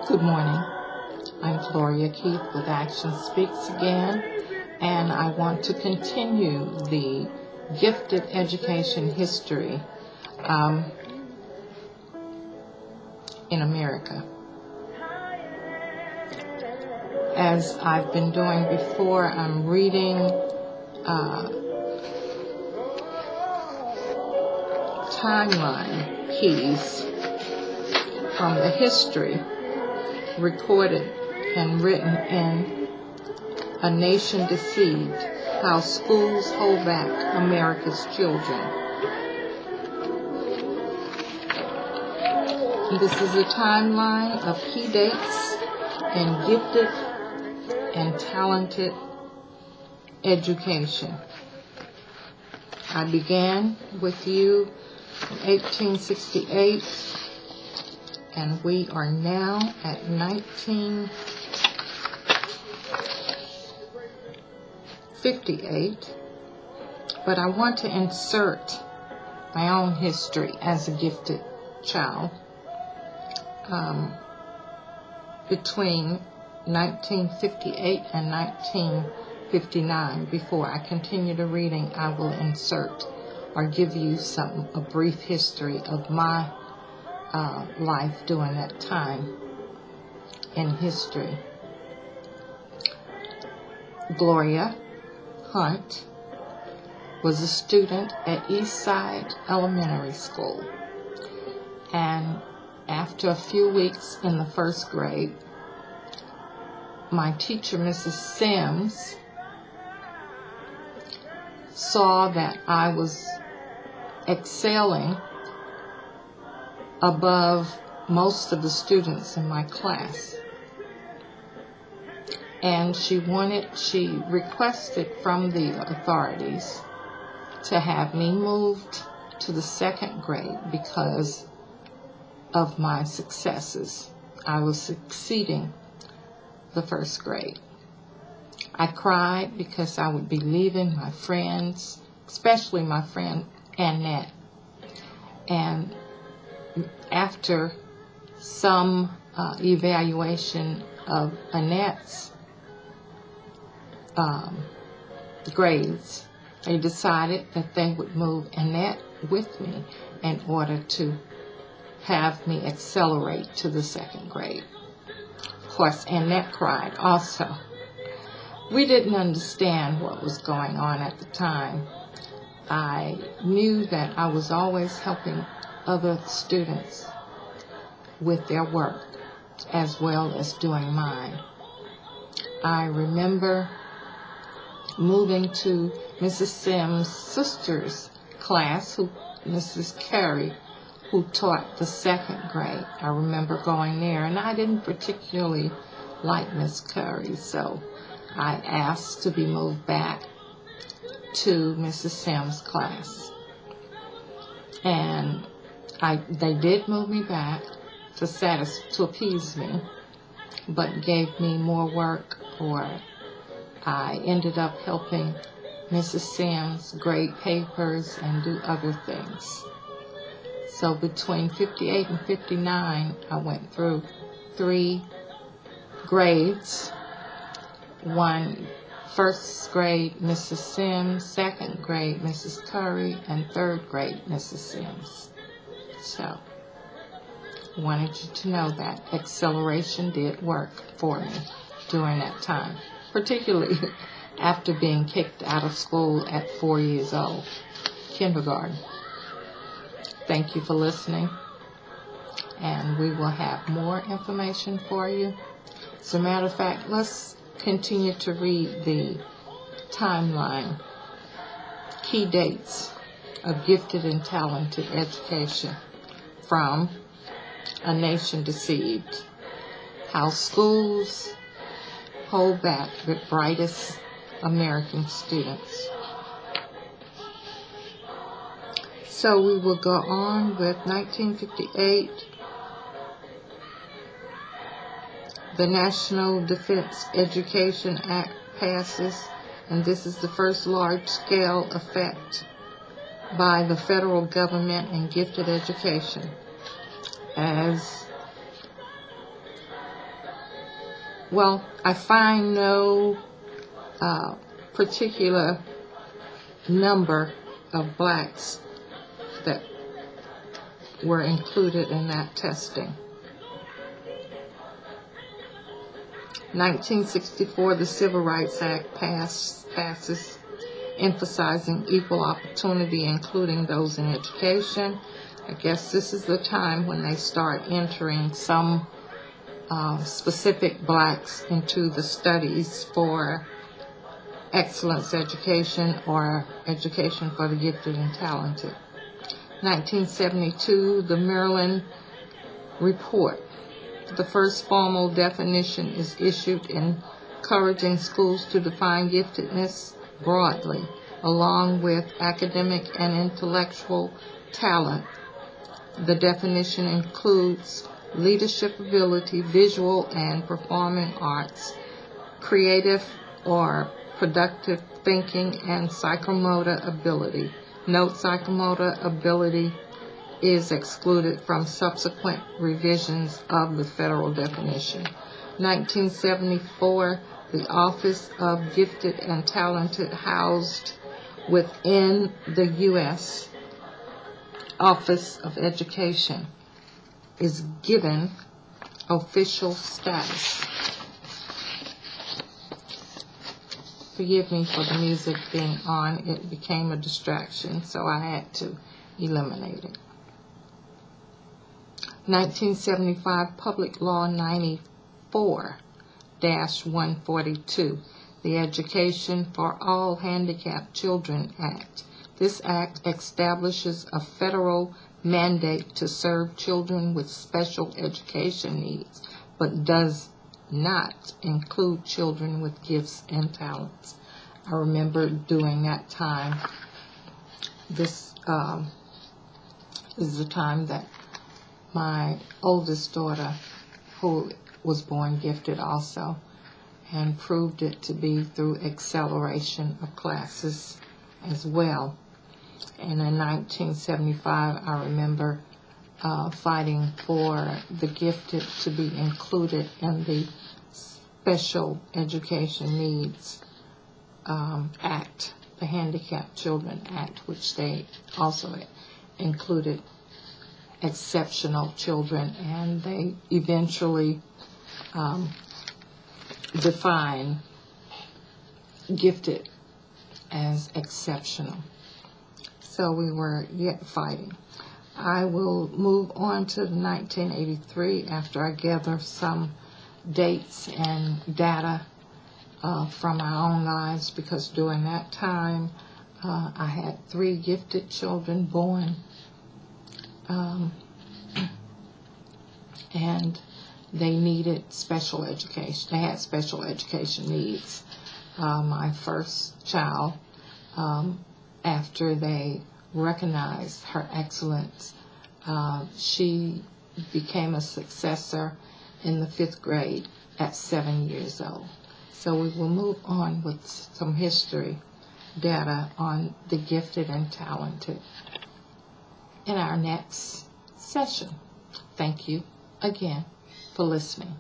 Good morning. I'm Gloria Keith with Action Speaks again, and I want to continue the gifted education history in America. As I've been doing before, I'm reading timeline keys from the history recorded and written in A Nation Deceived, How Schools Hold Back America's Children. This is a timeline of key dates in gifted and talented education. I began with you in 1868, and we are now at 1958, but I want to insert my own history as a gifted child. Between 1958 and 1959, before I continue the reading, I will insert or give you a brief history of my life during that time in history. Gloria Hunt was a student at Eastside Elementary School, and after a few weeks in the first grade, my teacher, Mrs. Sims, saw that I was excelling above most of the students in my class. And she requested from the authorities to have me moved to the second grade because of my successes. I was exceeding the first grade. I cried because I would be leaving my friends, especially my friend Annette. And after some evaluation of Annette's grades, they decided that they would move Annette with me in order to have me accelerate to the second grade. Of course, Annette cried also. We didn't understand what was going on at the time. I knew that I was always helping other students with their work as well as doing mine. I remember moving to Mrs. Sims' sister's class, Mrs. Carey, who taught the second grade. I remember going there, and I didn't particularly like Miss Carey, so I asked to be moved back to Mrs. Sims' class. And they did move me back to appease me, but gave me more work, or I ended up helping Mrs. Sims grade papers and do other things. So between 58 and 59, I went through 3 grades. First grade, Mrs. Sims, second grade, Mrs. Curry, and third grade, Mrs. Sims. So I wanted you to know that acceleration did work for me during that time, particularly after being kicked out of school at 4 years old, kindergarten. Thank you for listening, and we will have more information for you. As a matter of fact, let's continue to read the timeline, key dates of gifted and talented education from A Nation Deceived, How Schools Hold Back the Brightest American Students. So we will go on with 1958. The National Defense Education Act passes, and this is the first large-scale effect by the federal government in gifted education. As Well, I find no particular number of blacks that were included in that testing. 1964, the Civil Rights Act passes, emphasizing equal opportunity, including those in education. I guess this is the time when they start entering some specific blacks into the studies for excellence education or education for the gifted and talented. 1972, the Maryland Report. The first formal definition is issued encouraging schools to define giftedness broadly, along with academic and intellectual talent. The definition includes leadership ability, visual and performing arts, creative or productive thinking, and psychomotor ability. Note, psychomotor ability is excluded from subsequent revisions of the federal definition. 1974, the Office of Gifted and Talented, housed within the U.S. Office of Education, is given official status. Forgive me for the music being on. It became a distraction, so I had to eliminate it. 1975, Public Law 94-142, the Education for All Handicapped Children Act. This act establishes a federal mandate to serve children with special education needs, but does not include children with gifts and talents. I remember during that time, this is the time that my oldest daughter, who was born gifted also, and proved it to be through acceleration of classes as well. And in 1975, I remember fighting for the gifted to be included in the Special Education Needs Act, the Handicapped Children Act, which they also included exceptional children, and they eventually define gifted as exceptional. So we were yet fighting. I will move on to 1983 after I gather some dates and data from our own lives, because during that time I had 3 gifted children born, and they needed special education. They had special education needs. My first child, after they recognized her excellence, she became a successor in the 5th grade at 7 years old. So we will move on with some history data on the gifted and talented in our next session. Thank you again for listening.